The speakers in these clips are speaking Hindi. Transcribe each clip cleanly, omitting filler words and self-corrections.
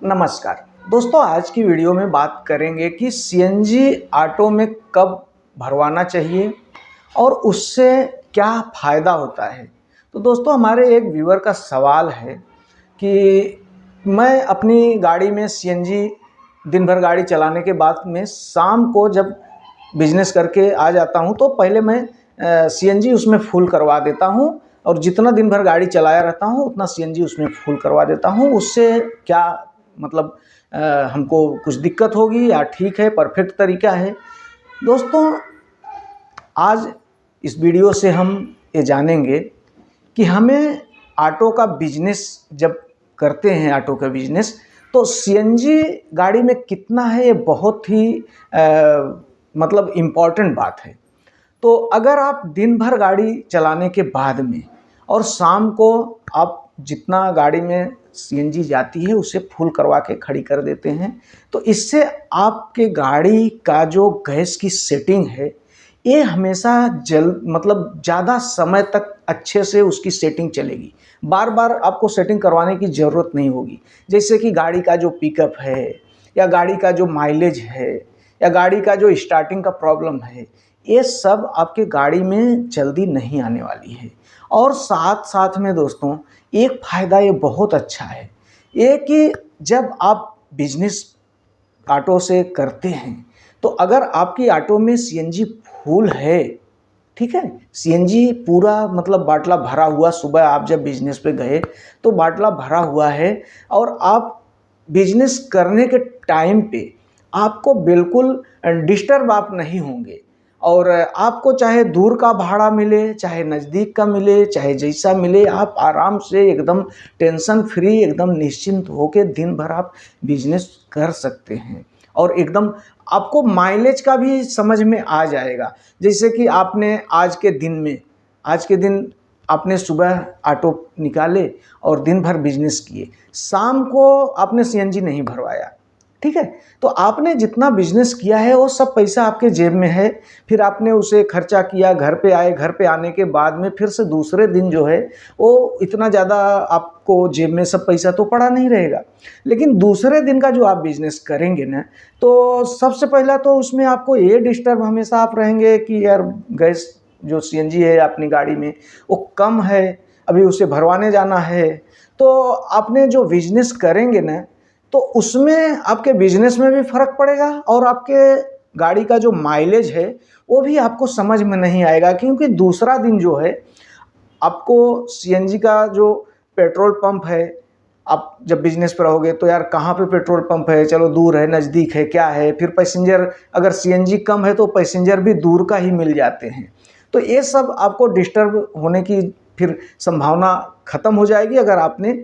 नमस्कार दोस्तों, आज की वीडियो में बात करेंगे कि सीएनजी ऑटो में कब भरवाना चाहिए और उससे क्या फ़ायदा होता है। तो दोस्तों, हमारे एक व्यूअर का सवाल है कि मैं अपनी गाड़ी में सीएनजी दिन भर गाड़ी चलाने के बाद में शाम को जब बिजनेस करके आ जाता हूं तो पहले मैं सीएनजी उसमें फुल करवा देता हूं और जितना दिन भर गाड़ी चलाया रहता हूं उतना सीएनजी उसमें फुल करवा देता हूं। उससे क्या मतलब हमको कुछ दिक्कत होगी या ठीक है, परफेक्ट तरीका है। दोस्तों, आज इस वीडियो से हम ये जानेंगे कि हमें ऑटो का बिजनेस जब करते हैं, ऑटो का बिजनेस, तो सीएनजी गाड़ी में कितना है ये बहुत ही मतलब इम्पॉर्टेंट बात है। तो अगर आप दिन भर गाड़ी चलाने के बाद में और शाम को आप जितना गाड़ी में सीएनजी जाती है उसे फुल करवा के खड़ी कर देते हैं, तो इससे आपके गाड़ी का जो गैस की सेटिंग है ये हमेशा मतलब ज़्यादा समय तक अच्छे से उसकी सेटिंग चलेगी। बार बार आपको सेटिंग करवाने की ज़रूरत नहीं होगी। जैसे कि गाड़ी का जो पिकअप है या गाड़ी का जो माइलेज है या गाड़ी का जो स्टार्टिंग का प्रॉब्लम है, ये सब आपके गाड़ी में जल्दी नहीं आने वाली है। और साथ साथ में दोस्तों, एक फ़ायदा ये बहुत अच्छा है ये कि जब आप बिजनेस ऑटो से करते हैं तो अगर आपकी ऑटो में सीएनजी फुल है, ठीक है, सीएनजी पूरा मतलब बाटला भरा हुआ, सुबह आप जब बिजनेस पे गए तो बाटला भरा हुआ है और आप बिजनेस करने के टाइम पे आपको बिल्कुल डिस्टर्ब आप नहीं होंगे और आपको चाहे दूर का भाड़ा मिले, चाहे नज़दीक का मिले, चाहे जैसा मिले, आप आराम से एकदम टेंशन फ्री, एकदम निश्चिंत होकर दिन भर आप बिजनेस कर सकते हैं। और एकदम आपको माइलेज का भी समझ में आ जाएगा। जैसे कि आपने आज के दिन आपने सुबह ऑटो निकाले और दिन भर बिजनेस किए, शाम को आपने सीएनजी नहीं भरवाया, ठीक है, तो आपने जितना बिजनेस किया है वो सब पैसा आपके जेब में है। फिर आपने उसे खर्चा किया, घर पे आए, घर पे आने के बाद में फिर से दूसरे दिन जो है वो इतना ज़्यादा आपको जेब में सब पैसा तो पड़ा नहीं रहेगा। लेकिन दूसरे दिन का जो आप बिजनेस करेंगे ना, तो सबसे पहला तो उसमें आपको ये डिस्टर्ब हमेशा आप रहेंगे कि यार गैस जो सीएनजी है अपनी गाड़ी में वो कम है, अभी उसे भरवाने जाना है। तो आपने जो बिजनेस करेंगे ना तो उसमें आपके बिजनेस में भी फ़र्क पड़ेगा और आपके गाड़ी का जो माइलेज है वो भी आपको समझ में नहीं आएगा, क्योंकि दूसरा दिन जो है आपको सीएनजी का जो पेट्रोल पंप है, आप जब बिजनेस पर रहोगे तो यार कहाँ पे पेट्रोल पंप है, चलो दूर है, नज़दीक है, क्या है, फिर पैसेंजर अगर सीएनजी कम है तो पैसेंजर भी दूर का ही मिल जाते हैं। तो ये सब आपको डिस्टर्ब होने की फिर संभावना ख़त्म हो जाएगी अगर आपने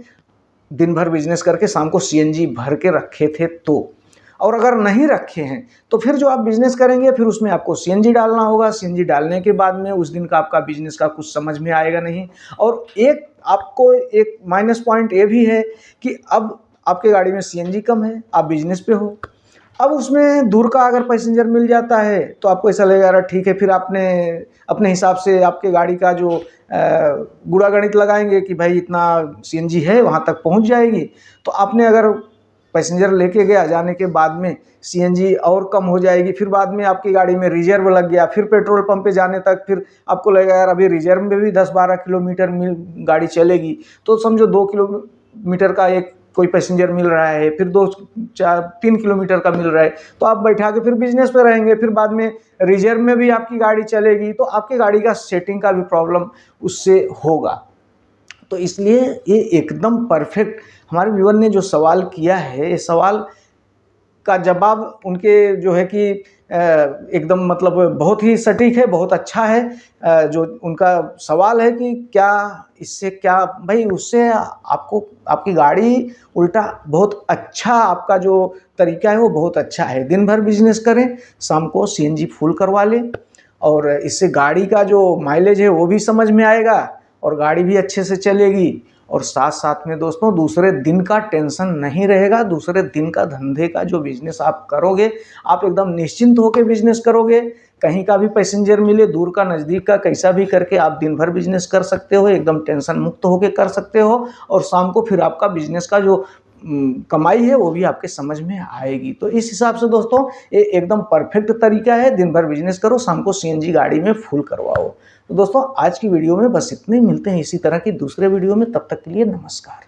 दिन भर बिजनेस करके शाम को सीएनजी भर के रखे थे तो। और अगर नहीं रखे हैं तो फिर जो आप बिजनेस करेंगे फिर उसमें आपको सीएनजी डालना होगा। सीएनजी डालने के बाद में उस दिन का आपका बिजनेस का कुछ समझ में आएगा नहीं। और एक आपको एक माइनस पॉइंट ये भी है कि अब आपके गाड़ी में सीएनजी कम है, आप बिजनेस पे हो, अब उसमें दूर का अगर पैसेंजर मिल जाता है तो आपको ऐसा लगेगा यार ठीक है, फिर आपने अपने हिसाब से आपके गाड़ी का जो गुणा गणित लगाएंगे कि भाई इतना सीएनजी है वहाँ तक पहुँच जाएगी। तो आपने अगर पैसेंजर लेके गया, जाने के बाद में सीएनजी और कम हो जाएगी, फिर बाद में आपकी गाड़ी में रिजर्व लग गया, फिर पेट्रोल पंप पे जाने तक फिर आपको लगेगा यार अभी रिजर्व में भी 10-12 किलोमीटर गाड़ी चलेगी, तो समझो 2 किलोमीटर का एक कोई पैसेंजर मिल रहा है, फिर 2-4-3 किलोमीटर का मिल रहा है, तो आप बैठा के फिर बिजनेस पे रहेंगे, फिर बाद में रिजर्व में भी आपकी गाड़ी चलेगी, तो आपकी गाड़ी का सेटिंग का भी प्रॉब्लम उससे होगा। तो इसलिए ये एकदम परफेक्ट हमारे व्यूअर ने जो सवाल किया है, ये सवाल का जवाब उनके जो है कि एकदम मतलब बहुत ही सटीक है, बहुत अच्छा है। जो उनका सवाल है कि क्या इससे क्या भाई उससे आपको आपकी गाड़ी उल्टा बहुत अच्छा, आपका जो तरीका है वो बहुत अच्छा है। दिन भर बिजनेस करें, शाम को सीएनजी फुल करवा लें और इससे गाड़ी का जो माइलेज है वो भी समझ में आएगा और गाड़ी भी अच्छे से चलेगी। और साथ साथ में दोस्तों दूसरे दिन का टेंशन नहीं रहेगा। दूसरे दिन का धंधे का जो बिजनेस आप करोगे, आप एकदम निश्चिंत होकर बिजनेस करोगे। कहीं का भी पैसेंजर मिले, दूर का नज़दीक का, कैसा भी करके आप दिन भर बिजनेस कर सकते हो, एकदम टेंशन मुक्त होकर कर सकते हो। और शाम को फिर आपका बिजनेस का जो कमाई है वो भी आपके समझ में आएगी। तो इस हिसाब से दोस्तों ये एकदम परफेक्ट तरीका है, दिन भर बिजनेस करो, शाम को सीएनजी गाड़ी में फुल करवाओ। तो दोस्तों आज की वीडियो में बस इतने, मिलते हैं इसी तरह की दूसरे वीडियो में, तब तक के लिए नमस्कार।